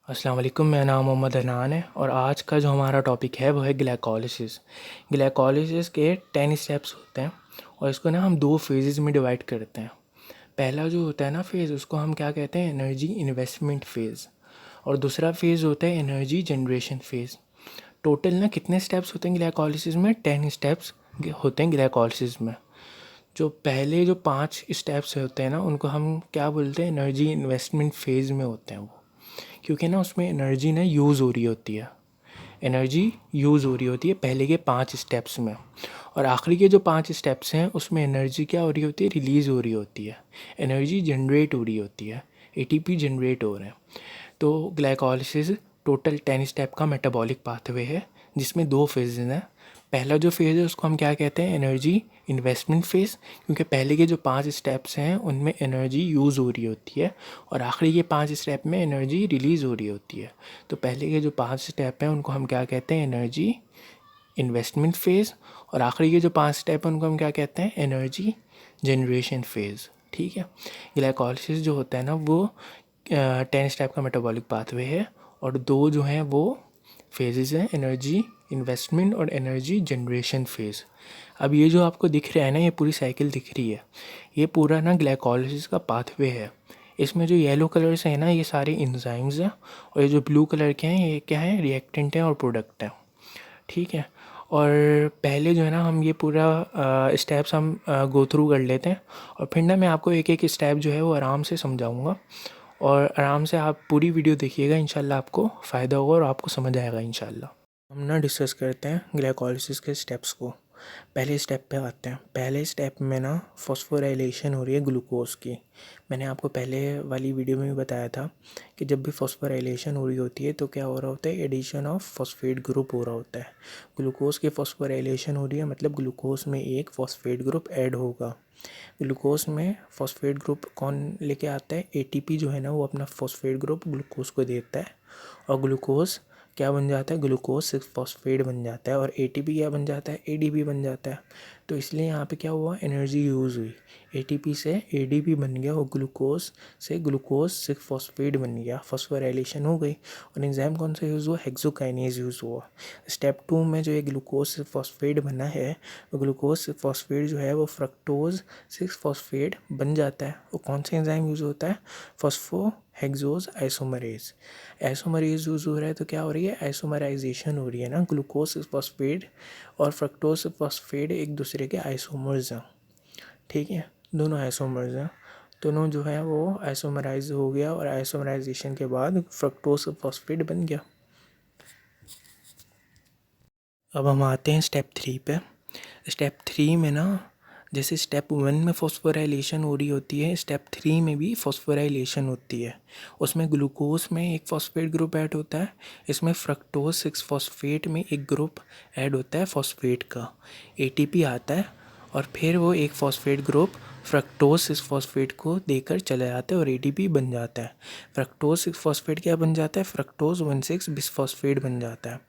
अस्सलाम वालेकुम, मेरा नाम मोहम्मद अनान है और आज का जो हमारा टॉपिक है वो है ग्लाइकोलिसिस। ग्लाइकोलिसिस के 10 स्टेप्स होते हैं और इसको ना हम दो फेजेज़ में डिवाइड करते हैं। पहला जो होता है ना फेज़, उसको हम क्या कहते हैं, एनर्जी इन्वेस्टमेंट फ़ेज़। और दूसरा फेज़ होता है एनर्जी जनरेशन फ़ेज़। टोटल ना कितने स्टेप्स होते हैं ग्लाइकोलिसिस में? 10 स्टेप्स होते हैं ग्लाइकोलिसिस में। जो पहले जो 5 स्टेप्स होते हैं ना, उनको हम क्या बोलते हैं, एनर्जी इन्वेस्टमेंट फ़ेज़ में होते हैं वो। क्योंकि ना उसमें एनर्जी ना यूज़ हो रही होती है, एनर्जी यूज़ हो रही होती है पहले के 5 स्टेप्स में। और आखिरी के जो 5 स्टेप्स हैं उसमें एनर्जी क्या हो रही होती है, रिलीज़ हो रही होती है, एनर्जी जनरेट हो रही होती है, एटीपी जनरेट हो रहे हैं। तो ग्लाइकोलिसिस टोटल 10 स्टेप का मेटाबॉलिक पाथवे है जिसमें दो फेजेज़ हैं। पहला जो फेज़ है उसको हम क्या कहते हैं, एनर्जी इन्वेस्टमेंट फेज़, क्योंकि पहले के जो 5 स्टेप्स हैं उनमें एनर्जी यूज़ हो रही होती है और आखिरी के 5 स्टेप में एनर्जी रिलीज़ हो रही होती है। तो पहले के जो 5 स्टेप हैं उनको हम क्या कहते हैं, एनर्जी इन्वेस्टमेंट फ़ेज़, और आखिरी के जो 5 स्टेप हैं उनको हम क्या कहते हैं, एनर्जी जनरेशन फ़ेज़। ठीक है। ग्लाइकोलिसिस जो होता है ना वो 10 स्टेप का मेटाबॉलिक पाथवे है और दो जो हैं वो फेजेज़ हैं, एनर्जी इन्वेस्टमेंट और एनर्जी जनरेशन फ़ेज़। अब ये जो आपको दिख रहा है ना, ये पूरी साइकिल दिख रही है, ये पूरा ना ग्लाइकोलिसिस का पाथवे है। इसमें जो येलो कलर से है ना, ये सारे एंजाइम्स हैं, और ये जो ब्लू कलर के हैं ये क्या है, रिएक्टेंट हैं और प्रोडक्ट हैं। ठीक है। और पहले जो है ना हम ये पूरा स्टेप्स हम गो थ्रू कर लेते हैं और फिर ना मैं आपको एक एक स्टेप जो है वो आराम से समझाऊंगा, और आराम से आप पूरी वीडियो देखिएगा, इंशाल्लाह आपको फ़ायदा होगा और आपको समझ आएगा इंशाल्लाह। हम ना डिस्कस करते हैं ग्लाइकोलिसिस के स्टेप्स को। पहले स्टेप पे आते हैं। पहले स्टेप में ना फॉस्फोराइलेशन हो रही है ग्लूकोज की। मैंने आपको पहले वाली वीडियो में भी बताया था कि जब भी फॉस्फोराइलेशन हो रही होती है तो क्या हो रहा होता है, एडिशन ऑफ फॉस्फेट ग्रुप हो रहा होता है। ग्लूकोज की फॉस्फोराइलेशन हो रही है मतलब ग्लूकोज में एक फॉस्फेट ग्रुप ऐड होगा। ग्लूकोज में फॉस्फेट ग्रुप कौन लेके आता है, एटीपी जो है ना वो अपना फॉस्फेट ग्रुप ग्लूकोज को देता है और ग्लूकोज क्या बन जाता है, ग्लूकोज 6 फॉस्फेट बन जाता है और एटीपी क्या बन जाता है, एडीपी बन जाता है। तो इसलिए यहाँ पे क्या हुआ, एनर्जी यूज़ हुई, एटीपी से एडीपी बन गया और ग्लूकोज से ग्लूकोज 6 फॉस्फेट बन गया, फॉस्फोराइलेशन हो गई। और एंजाइम कौन सा यूज़ हुआ, हेक्सोकाइनेज यूज़ हुआ। स्टेप 2 में जो ये ग्लूकोज 6 फॉस्फेट बना है, वो ग्लूकोज 6 फॉस्फेट जो है वो फ्रक्टोज 6 फॉस्फेट बन जाता है। वो कौन सा एंजाइम यूज़ होता है, phospho hexose isomerase. Isomerase use हो रहा है तो क्या हो रही है, आइसोमराइजेशन हो रही है ना। ग्लूकोज 6 फॉस्फेट और फ्रक्टोज 6 फॉस्फेट एक दूसरे के आइसोमर्स हैं। ठीक है, दोनों आइसोमर्स हैं, दोनों जो है वो आइसोमराइज हो गया और आइसोमराइजेशन के बाद फ्रक्टोज 6 फॉस्फेट बन गया। अब हम आते हैं स्टेप 3 पे। स्टेप 3 में ना, जैसे स्टेप 1 में फॉस्फोराइलेशन हो रही होती है, स्टेप 3 में भी फॉस्फोराइलेशन होती है। उसमें ग्लूकोज में एक फॉस्फेट ग्रुप ऐड होता है, इसमें फ्रक्टोज 6 फॉस्फेट में एक ग्रुप ऐड होता है फॉस्फेट का, एटीपी आता है और फिर वो एक फॉस्फेट ग्रुप फ्रक्टोज 6 फॉस्फेट को देकर चला जाता है और एटीपी बन जाता है। फ्रक्टोज 6 फॉस्फेट क्या बन जाता है, फ्रक्टोज 1,6 बिसफॉस्फेट बन जाता है।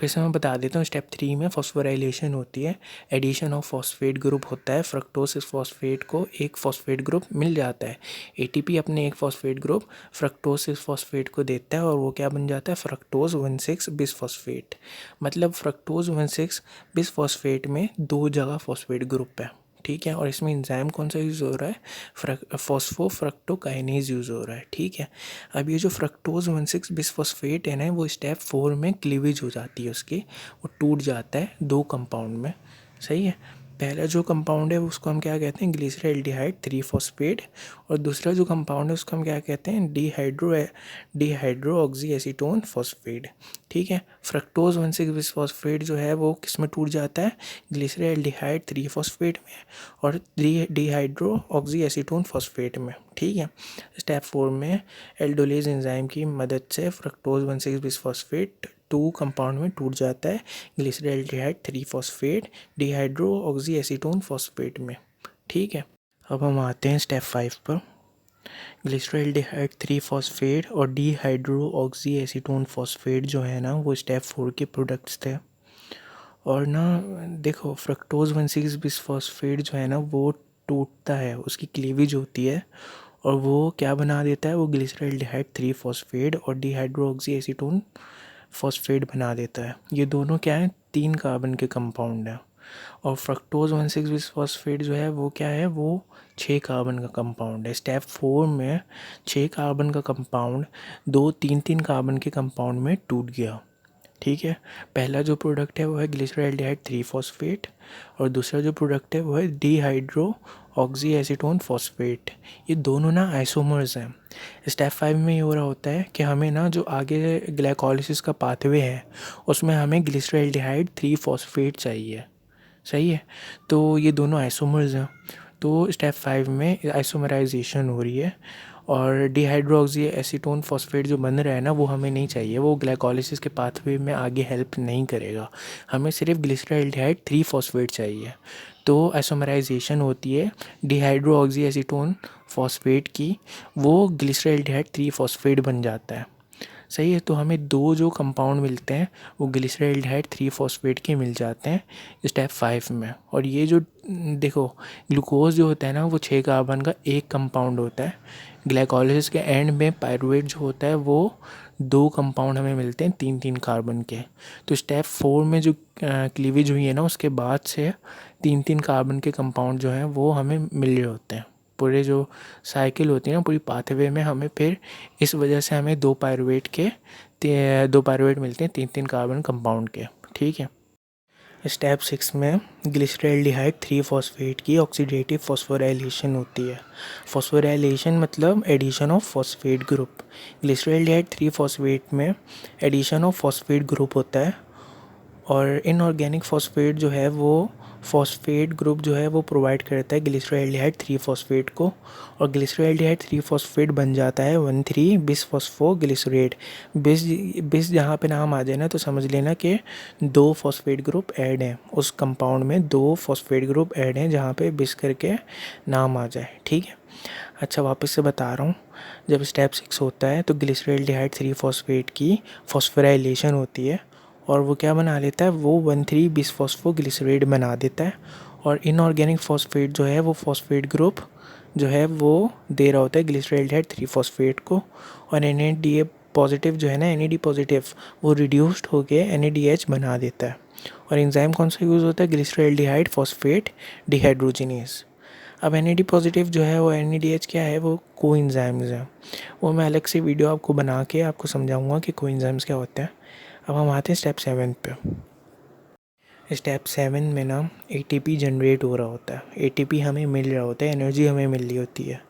फिर से मैं बता देता हूँ, स्टेप 3 में फॉस्फोराइलेशन होती है, एडिशन ऑफ फॉस्फेट ग्रुप होता है, फ्रक्टोज 6 फॉस्फेट को एक फॉस्फेट ग्रुप मिल जाता है, एटीपी अपने एक फॉस्फेट ग्रुप फ्रक्टोज 6 फॉस्फेट को देता है और वो क्या बन जाता है, फ्रक्टोज 1,6 बिसफॉस्फेट। मतलब फ्रक्टोज 1,6 बिसफॉस्फेट में दो जगह फॉस्फेट ग्रुप है। ठीक है, और इसमें एंजाइम कौन सा यूज़ हो रहा है, फॉस्फोफ्रक्टोकाइनेज यूज़ हो रहा है। ठीक है। अब ये जो फ्रक्टोज 1,6 बिसफॉस्फेट है ना, वो स्टेप 4 में क्लीवेज हो जाती है उसकी, वो टूट जाता है दो कंपाउंड में। सही है। पहला जो कंपाउंड है उसको हम क्या कहते हैं, ग्लिसरैल्डिहाइड 3 फॉस्फेट, और दूसरा जो कंपाउंड है उसको हम क्या कहते हैं, डिहाइड्रो ऑक्सी एसीटोन फॉस्फेट। ठीक है। फ्रक्टोज 1,6 बिसफॉस्फेट जो है वो किस में टूट जाता है, ग्लिसरैल्डिहाइड 3 फॉस्फेट में और डिहाइड्रो ऑक्सी एसीटोन फॉस्फेट में। ठीक है। स्टेप 4 में एल्डोलेज एंजाइम की मदद से फ्रक्टोज 1,6 बिसफॉस्फेट 2 कंपाउंड में टूट जाता है, ग्लिसरैल्डिहाइड 3 phosphate dehydro oxy acetone phosphate में। ठीक है। अब हम आते हैं स्टेप 5 पर। ग्लिसरैल्डिहाइड 3 फॉस्फेट और डिहाइड्रो ऑक्सी एसीटोन फॉस्फेट जो है ना, वो स्टेप 4 के प्रोडक्ट्स थे। और ना देखो, फ्रक्टोज 1,6 बिसफॉस्फेट जो है ना वो टूटता है, उसकी क्लीवेज होती है और वो क्या बना देता है, वो ग्लिसरॉल्डिहाइड 3 फॉस्फेट और डिहाइड्रोक्सी एसीटोन फॉस्फेट बना देता है। ये दोनों क्या है, 3 कार्बन के कंपाउंड हैं। और फ्रक्टोज 1,6 बिसफॉस्फेट जो है वो क्या है, वो 6 कार्बन का कंपाउंड है। स्टेप 4 में 6 कार्बन का कंपाउंड 2 3 3 कार्बन के कंपाउंड में टूट गया। ठीक है, पहला जो प्रोडक्ट है वो है ग्लिसरॉल्डिहाइड 3 फॉस्फेट और दूसरा जो प्रोडक्ट है वो है डिहाइड्रो ऑक्सी एसीटोन फॉस्फेट। ये दोनों ना आइसोमर्स हैं। स्टेप 5 में ये हो रहा होता है कि हमें ना जो आगे ग्लाइकोलिसिस का पाथवे है उसमें हमें ग्लिसरॉल्डिहाइड 3 फॉस्फेट चाहिए। सही है, तो ये दोनों आइसोमर्स हैं। तो स्टेप 5 में आइसोमराइजेशन हो रही है और डिहाइड्रोक्सी एसीटोन फॉस्फेट जो बन रहा है ना वो हमें नहीं चाहिए, वो ग्लाइकोलिसिस के पाथवे में आगे हेल्प नहीं करेगा। हमें सिर्फ ग्लिसरॉल्डिहाइड 3 फॉस्फेट चाहिए। तो आइसोमराइजेशन होती है डिहाइड्रोक्सी एसीटोन फॉस्फेट की, वो ग्लिसरॉल्डिहाइड 3 फॉस्फेट बन जाता है। सही है, तो हमें दो जो कंपाउंड मिलते हैं वो ग्लिसरॉल्डिहाइड 3 फॉस्फेट के मिल जाते हैं स्टेप 5 में। और ये जो देखो ग्लूकोज जो होता है ना वो 6 कार्बन का एक कंपाउंड होता है। ग्लाइकोलिसिस के एंड में पायरुवेट जो होता है वो 2 कंपाउंड हमें मिलते हैं 3 3 कार्बन के। तो स्टेप 4 में जो क्लीवेज हुई है ना उसके बाद से 3 3 कार्बन के कंपाउंड जो हैं वो हमें मिल रहे होते हैं। पूरे जो साइकिल होती है ना पूरी पाथवे में हमें फिर इस वजह से हमें 2 पायरुवेट मिलते हैं 3 3 कार्बन कंपाउंड के। ठीक है, स्टेप 6 में ग्लिसरॉल्डिहाइड 3 फॉस्फेट की ऑक्सीडेटिव फॉस्फोराइलेशन होती है। फॉस्फोराइलेशन मतलब addition of phosphate group. Glyceraldehyde 3 phosphate में एडिशन ऑफ फॉस्फेट ग्रुप होता है और इनऑर्गेनिक फॉस्फेट जो है वो फॉस्फेट ग्रुप जो है वो प्रोवाइड करता है ग्लिसरॉल्डिहाइड 3 फॉस्फेट को और ग्लिसरॉल्डिहाइड 3 फॉस्फेट बन जाता है 1,3 बिसफॉस्फोग्लिसरेट। बिस जहाँ पे नाम आ जाए ना तो समझ लेना कि 2 फॉस्फेट ग्रुप ऐड हैं उस कंपाउंड में, 2 फॉस्फेट ग्रुप ऐड हैं जहाँ पे बिस करके नाम आ जाए। ठीक है, अच्छा वापस से बता रहा हूँ, जब स्टेप 6 होता है तो ग्लिसरॉल्डिहाइड 3 फॉस्फेट की फॉस्फोराइलेशन होती है और वो क्या बना लेता है, वो 1,3 बिसफॉस्फोग्लिसरेट बना देता है। और इनऑर्गेनिक फॉस्फेट जो है वो फॉस्फेट ग्रुप जो है वो दे रहा होता है ग्लिसरॉल्डिहाइड 3 फॉस्फेट को। और NADA पॉजिटिव जो है ना, NAD पॉजिटिव वो रिड्यूस्ड होके NADH बना देता है। और एंजाइम कौन सा यूज़ होता है, ग्लिसरॉल्डिहाइड फॉस्फेट डिहाइड्रोजिनेज। अब NAD पॉजिटिव जो है वो NADH क्या है, वो कोएंजाइम्स हैं। वो मैं अलग से वीडियो आपको बना के आपको समझाऊंगा कि कोएंजाइम्स क्या होते हैं। अब हम आते हैं स्टेप 7 पे। स्टेप 7 में ना ATP जनरेट हो रहा होता है, ATP हमें मिल रहा होता है, एनर्जी हमें मिल रही होती है।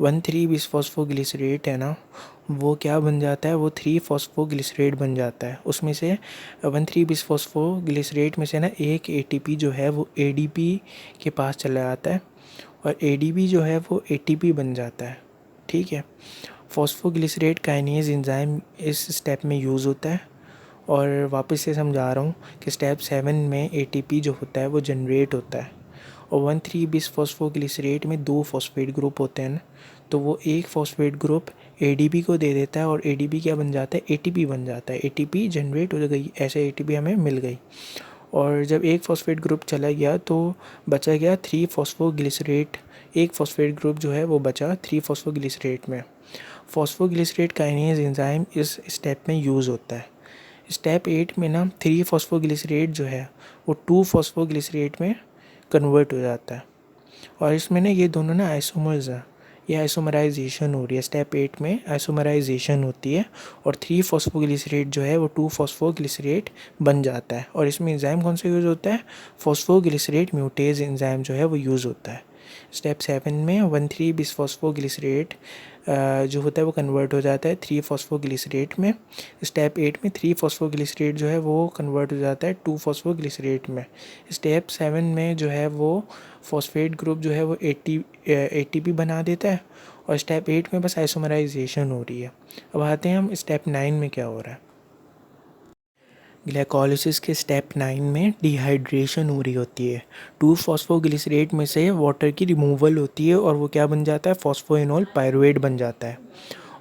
1,3 बिसफॉस्फोग्लिसरेट है ना, वो क्या बन जाता है, वो 3 फॉस्फोग्लिसरेट बन जाता है। उसमें से 1,3 बिसफॉस्फोग्लिसरेट में से ना एक ATP जो है वो ADP के पास चला जाता है और ADP जो है वो ATP बन जाता है। ठीक है, फॉस्फोग्लिसरेट काइनेज एंजाइम इस स्टेप में यूज़ होता है। और वापस से समझा रहा हूँ कि स्टेप 7 में ATP जो होता है वो जनरेट होता है और 1,3 बिसफॉस्फोग्लिसरेट में 2 फॉस्फेट ग्रुप होते हैं ना, तो वो एक फॉस्फेट ग्रुप ADP को दे देता है और ADP क्या बन जाता है, ATP बन जाता है। ATP जनरेट हो गई, ऐसे ATP हमें मिल गई। और जब एक फॉस्फेट ग्रुप चला गया तो बचा गया 3 फॉस्फोग्लिसरेट। एक फॉस्फेट ग्रुप जो है वो बचा 3 फॉस्फोग्लिसरेट में। फॉस्फोग्लिसरेट काइनेज एंजाइम इस स्टेप में यूज़ होता है। स्टेप 8 में ना 3 फॉस्फोग्लिसरेट जो है वो 2 फॉस्फोग्लिसरेट में कन्वर्ट हो जाता है और इसमें ना ये दोनों ना आइसोमर्स हैं, ये आइसोमराइजेशन हो रही है। स्टेप 8 में आइसोमराइजेशन होती है और 3 फॉस्फोग्लिसरेट जो है वो 2 फॉस्फोग्लिसरेट बन जाता है। और इसमें एंजाइम कौन सा यूज़ होता है, फॉस्फोग्लिसरेट म्यूटेज एंजाइम जो है वो यूज़ होता है। स्टेप 7 में 1,3 बिसफॉस्फोग्लिसरेट जो होता है वो कन्वर्ट हो जाता है 3 फॉस्फोग्लिसरेट में। स्टेप 8 में 3 फॉस्फोग्लिसरेट जो है वो कन्वर्ट हो जाता है 2 फॉस्फोग्लिसरेट में। स्टेप 7 में जो है वो फॉस्फेट ग्रुप जो है वो ATP बना देता है और स्टेप 8 में बस आइसोमराइजेशन हो रही है। अब आते हैं हम स्टेप 9 में क्या हो रहा है। ग्लाइकोलिसिस के स्टेप 9 में डिहाइड्रेशन हो रही होती है। 2 फॉस्फोग्लिसरेट में से वाटर की रिमूवल होती है और वो क्या बन जाता है, फॉस्फोइनोल पायरुवेट बन जाता है।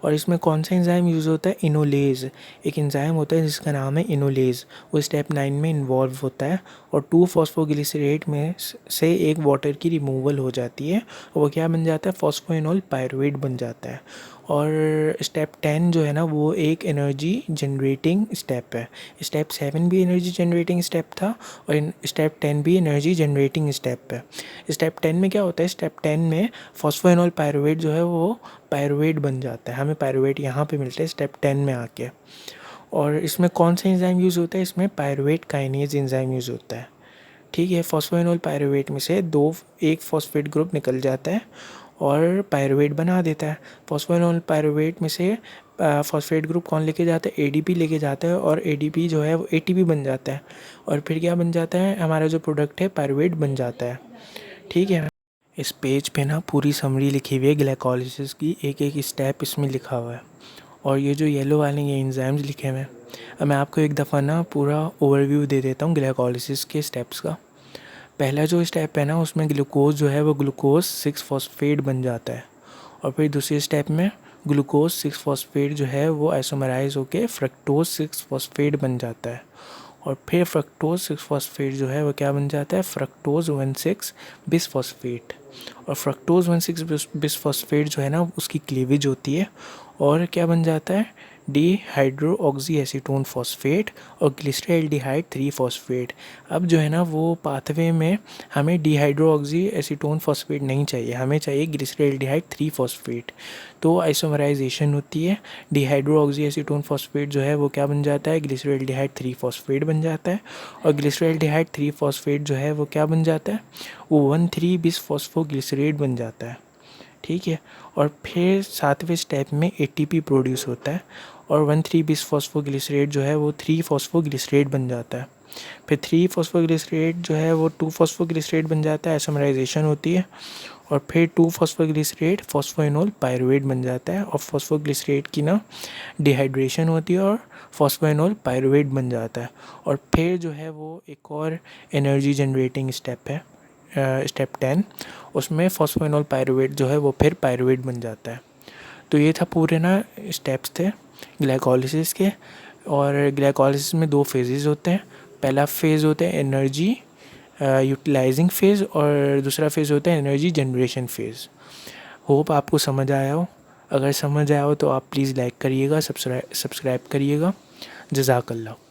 और इसमें कौन सा एंजाइम यूज़ होता है? इनोलेज। एक एंजाइम होता है जिसका नाम है इनोलेज, वो स्टेप 9 में इन्वॉल्व होता है और 2 फॉस्फोग्लिसरेट में से एक वाटर की रिमूवल हो जाती है और वो क्या बन जाता है? फॉस्फोइनोल पायरुवेट बन जाता है। और स्टेप 10 जो है ना वो एक एनर्जी जनरेटिंग स्टेप है। स्टेप 7 भी एनर्जी जनरेटिंग स्टेप था और स्टेप 10 भी एनर्जी जनरेटिंग स्टेप है। स्टेप 10 में क्या होता है? स्टेप 10 में फॉस्फोइनोल पायरुवेट जो है वो पायरुवेट बन जाता है, हमें पायरुवेट यहाँ पे मिलता है स्टेप 10 में आके। और इसमें कौन सा एंजाइम यूज़ होता है? इसमें पायरुवेट काइनेज एंजाइम यूज़ होता है। ठीक है, फॉस्फोइनोल पायरुवेट में से एक फॉस्फेट ग्रुप निकल जाता है और पायरुवेट बना देता है। फॉस्फोइनोल पायरुवेट में से फॉस्फेट ग्रुप कौन लेके जाता है? एडीपी लेके जाता है और एडीपी जो है वो एटीपी बन जाता है और फिर क्या बन जाता है? हमारा जो प्रोडक्ट है पायरुवेट बन जाता है। ठीक है, इस पेज पे ना पूरी समरी लिखी हुई है ग्लाइकोलिसिस की, एक एक स्टेप इसमें लिखा हुआ है और ये जो येलो वाले ये एंजाइम्स लिखे हुए हैं। अब मैं आपको एक दफ़ा ना पूरा ओवरव्यू दे देता हूँ ग्लाइकोलिसिस के स्टेप्स का। पहला जो स्टेप है ना उसमें ग्लूकोज जो है वो ग्लूकोज 6 फॉस्फेट बन जाता है और फिर दूसरे स्टेप में ग्लूकोज 6 फॉस्फेट जो है वो आइसोमराइज होकर फ्रक्टोज 6 फॉस्फेट बन जाता है और फिर फ्रक्टोज 6 फॉस्फेट जो है वो क्या बन जाता है? Fructose 1,6 bis phosphate. और फ्रक्टोज 1,6 बिस फॉस्फेट जो है ना उसकी क्लीवेज होती है और क्या बन जाता है? डिहाइड्रो ऑक्सी एसीटोन फॉस्फेट और ग्लिसरॉल्डिहाइड 3 फॉस्फेट। अब जो है ना वो पाथवे में हमें डिहाइड्रो ऑक्सी एसीटोन फॉस्फेट नहीं चाहिए, हमें चाहिए ग्लिसरॉल्डिहाइड 3 फॉस्फेट। तो आइसोमराइजेशन होती है, डिहाइड्रो ऑक्सी एसीटोन फॉस्फेट जो है वो क्या बन जाता है? ग्लिसरॉल्डिहाइड 3 फॉस्फेट बन जाता है और ग्लिसरॉल्डिहाइड 3 फॉस्फेट जो है वो क्या बन जाता है? वो 1,3 बिस फॉस्फोग्लिसरेट बन जाता है। ठीक है, और फिर 7वें स्टेप में एटीपी प्रोड्यूस होता है और 1,3 बिस फॉस्फोग्लिसरेट जो है वो 3 फॉस्फोग्लिसरेट बन जाता है। फिर 3 फॉस्फोग्लिसरेट जो है वो 2 फॉस्फोग्लिसरेट बन जाता है, आइसोमराइजेशन होती है और फिर 2 फॉस्फोग्लिसरेट फॉस्फोइनोल पायरुवेट बन जाता है और फॉस्फोग्लिसरेट की ना डिहाइड्रेशन होती है और फॉस्फोइनोल पायरुवेट बन जाता है। और फिर जो है वो एक और एनर्जी जनरेटिंग स्टेप है स्टेप 10, उसमें फॉस्फोइनोल पायरुवेट जो है वो फिर पायरुवेट बन जाता है। तो ये था पूरे ना स्टेप्स थे ग्लाइकोलिसिस के। और ग्लाइकोलिसिस में 2 फेजेस होते हैं। पहला फेज़ होता है एनर्जी यूटिलाइजिंग फेज़ और दूसरा फेज़ होता है एनर्जी जनरेशन फेज़। होप आपको समझ आया हो। अगर समझ आया हो तो आप प्लीज़ लाइक करिएगा, सब्सक्राइब करिएगा। जज़ाकल्लाह।